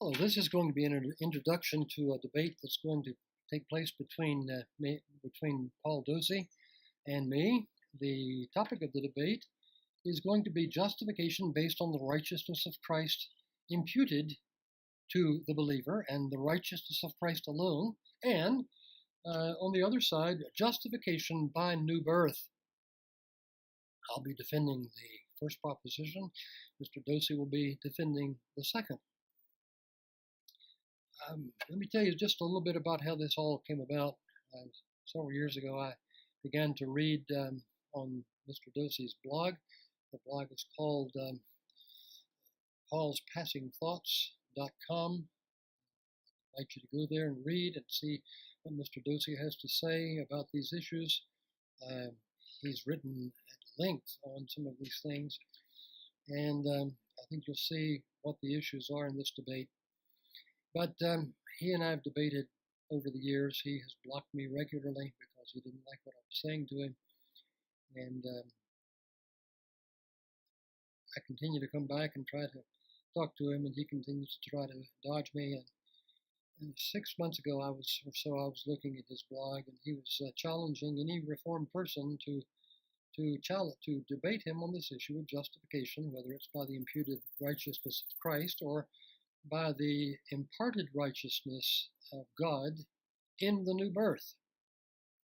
Hello, this is going to be an introduction to a debate that's going to take place between Paul Dohse and me. The topic of the debate is going to be justification based on the righteousness of Christ imputed to the believer and the righteousness of Christ alone, and on the other side, justification by new birth. I'll be defending the first proposition. Mr. Dohse will be defending the second. Let me tell you just a little bit about how this all came about. Several years ago, I began to read on Mr. Dohse's blog. The blog is called paulspassingthoughts.com. I'd like you to go there and read and see what Mr. Dohse has to say about these issues. He's written at length on some of these things, and I think you'll see what the issues are in this debate. But he and I have debated over the years. He has blocked me regularly because he didn't like what I was saying to him. And I continue to come back and try to talk to him, and he continues to try to dodge me. And 6 months ago, I was looking at his blog, and he was challenging any Reformed person to debate him on this issue of justification, whether it's by the imputed righteousness of Christ or by the imparted righteousness of God in the new birth.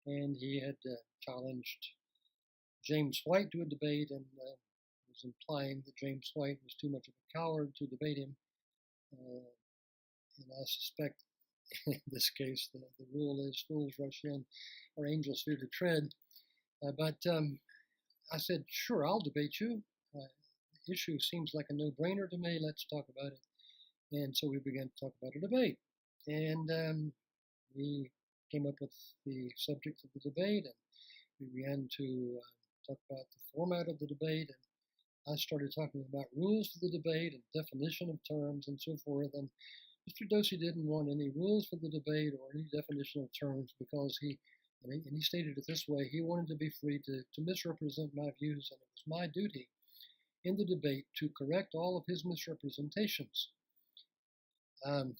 And he had challenged James White to a debate, and was implying that James White was too much of a coward to debate him. And I suspect in this case the rule is fools rush in or angels fear to tread. But I said, sure, I'll debate you. The issue seems like a no-brainer to me. Let's talk about it. And so we began to talk about a debate. And we came up with the subject of the debate, and we began to talk about the format of the debate. And I started talking about rules for the debate and definition of terms and so forth. And Mr. Dohse didn't want any rules for the debate or any definition of terms because he stated it this way: he wanted to be free to misrepresent my views, and it was my duty in the debate to correct all of his misrepresentations. To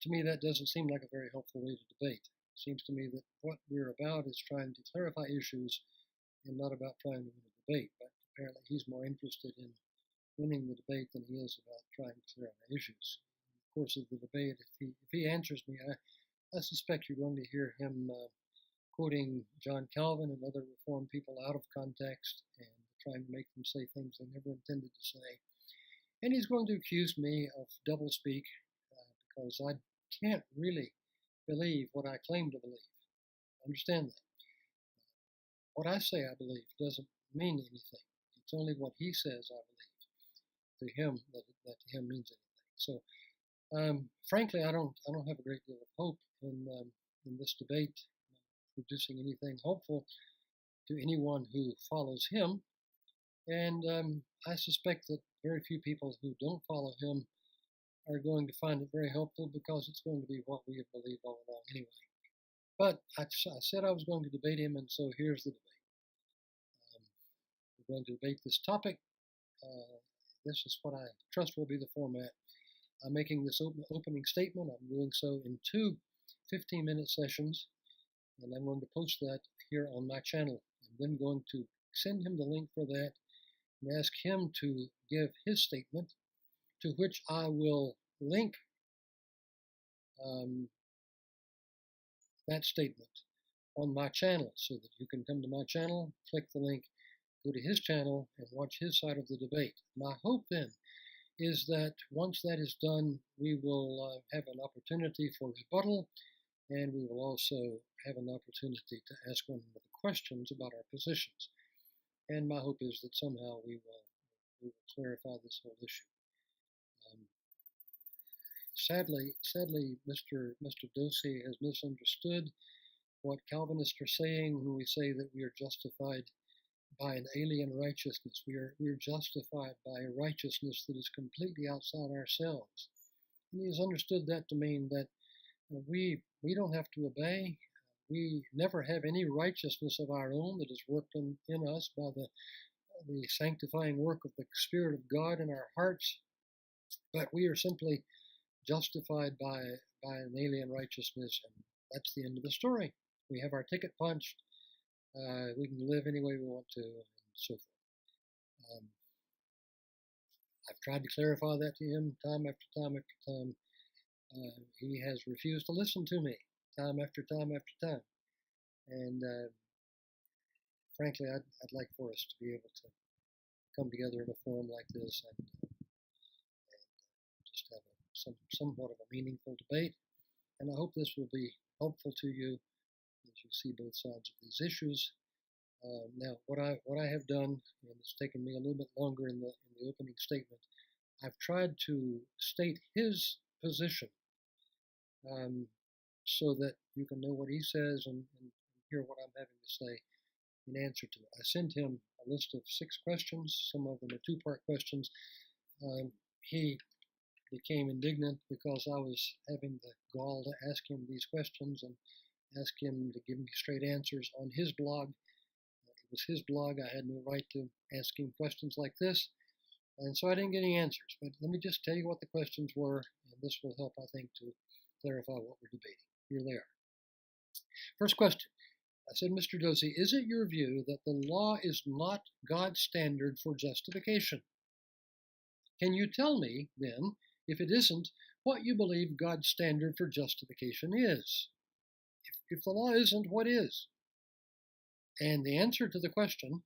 me, that doesn't seem like a very helpful way to debate. It seems to me that what we're about is trying to clarify issues and not about trying to win a debate. But apparently he's more interested in winning the debate than he is about trying to clarify issues. In the course of the debate, if he answers me, I suspect you're going to hear him quoting John Calvin and other Reformed people out of context and trying to make them say things they never intended to say. And he's going to accuse me of doublespeak because I can't really believe what I claim to believe. Understand that. What I say I believe doesn't mean anything. It's only what he says I believe to him that to him means anything. So, frankly, I don't have a great deal of hope in this debate producing anything hopeful to anyone who follows him. And I suspect that very few people who don't follow him are going to find it very helpful because it's going to be what we have believed all along anyway. But I said I was going to debate him, and so here's the debate. We're going to debate this topic. This is what I trust will be the format. I'm making this opening statement. I'm doing so in 2 15-minute sessions, and I'm going to post that here on my channel. I'm then going to send him the link for that and ask him to give his statement, to which I will link that statement on my channel so that you can come to my channel, click the link, go to his channel, and watch his side of the debate. My hope then is that once that is done, we will have an opportunity for rebuttal, and we will also have an opportunity to ask one another questions about our positions. And my hope is that somehow we will clarify this whole issue. Sadly, Mr. Dohse has misunderstood what Calvinists are saying when we say that we are justified by an alien righteousness. We are justified by a righteousness that is completely outside ourselves. And he has understood that to mean that we don't have to obey. We never have any righteousness of our own that is worked in us by the sanctifying work of the Spirit of God in our hearts. But we are simply justified by an alien righteousness, and that's the end of the story. We have our ticket punched. We can live any way we want to, and so forth. I've tried to clarify that to him time after time after time. He has refused to listen to me time after time after time. And frankly, I'd like for us to be able to come together in a forum like this and just have somewhat of a meaningful debate. And I hope this will be helpful to you as you see both sides of these issues. Now, what I have done, and it's taken me a little bit longer in the opening statement, I've tried to state his position so that you can know what he says and hear what I'm having to say in answer to it. I sent him a list of 6 questions. Some of them are 2-part questions. He became indignant because I was having the gall to ask him these questions and ask him to give me straight answers on his blog. It was his blog. I had no right to ask him questions like this, and so I didn't get any answers. But let me just tell you what the questions were, and this will help, I think, to clarify what we're debating. Here they are. First question. I said, Mr. Dohse, is it your view that the law is not God's standard for justification? Can you tell me, then, if it isn't, what you believe God's standard for justification is? If the law isn't, what is? And the answer to the question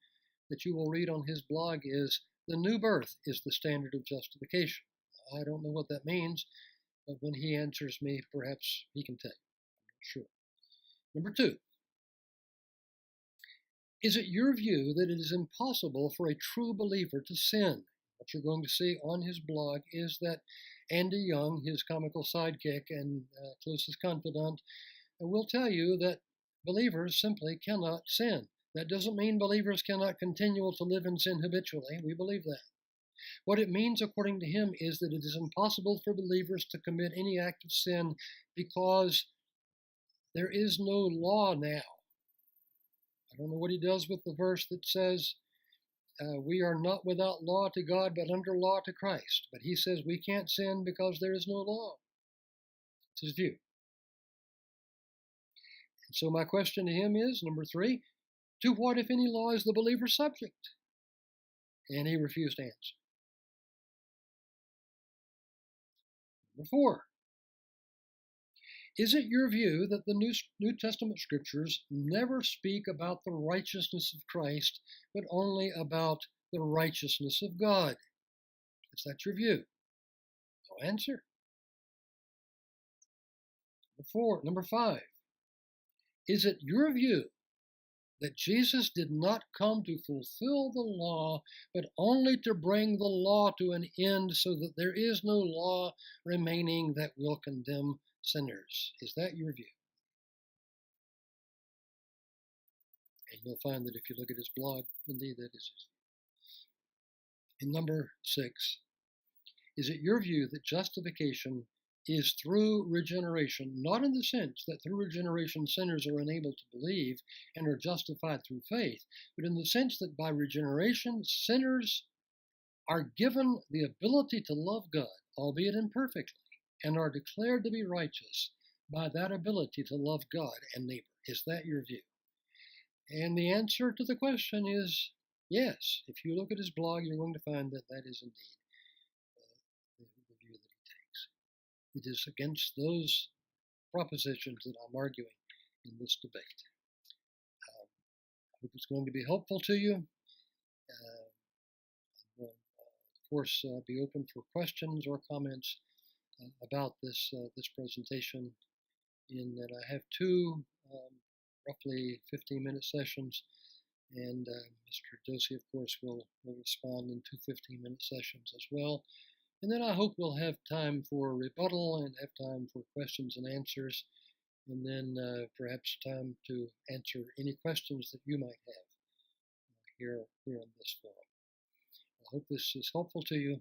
that you will read on his blog is, the new birth is the standard of justification. I don't know what that means, but when he answers me, perhaps he can tell you. I'm not sure. Number 2. Is it your view that it is impossible for a true believer to sin? What you're going to see on his blog is that Andy Young, his comical sidekick and closest confidant, will tell you that believers simply cannot sin. That doesn't mean believers cannot continue to live in sin habitually. We believe that. What it means, according to him, is that it is impossible for believers to commit any act of sin because there is no law now. I don't know what he does with the verse that says, we are not without law to God, but under law to Christ. But he says we can't sin because there is no law. It's his view. And so my question to him is, number 3, to what, if any, law is the believer subject? And he refused to answer. Number 4, is it your view that the New Testament scriptures never speak about the righteousness of Christ, but only about the righteousness of God? Is that your view? No answer. Number 5, is it your view that Jesus did not come to fulfill the law, but only to bring the law to an end so that there is no law remaining that will condemn sinners? Is that your view? And you'll find that if you look at his blog, indeed that is his view. And number 6, is it your view that justification is through regeneration, not in the sense that through regeneration sinners are enabled to believe and are justified through faith, but in the sense that by regeneration sinners are given the ability to love God, albeit imperfectly, and are declared to be righteous by that ability to love God and neighbor? Is that your view? And the answer to the question is yes. If you look at his blog, you're going to find that that is indeed the view that he takes. It is against those propositions that I'm arguing in this debate. I hope it's going to be helpful to you. I will, of course, be open for questions or comments about this presentation, in that I have 2 roughly 15-minute sessions, and Mr. Dohse, of course, will respond in 2 15-minute sessions as well. And then I hope we'll have time for rebuttal and have time for questions and answers, and then perhaps time to answer any questions that you might have here on this forum. I hope this is helpful to you,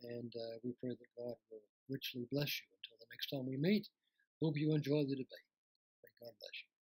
and we pray that God will richly bless you until the next time we meet. Hope you enjoy the debate. May God bless you.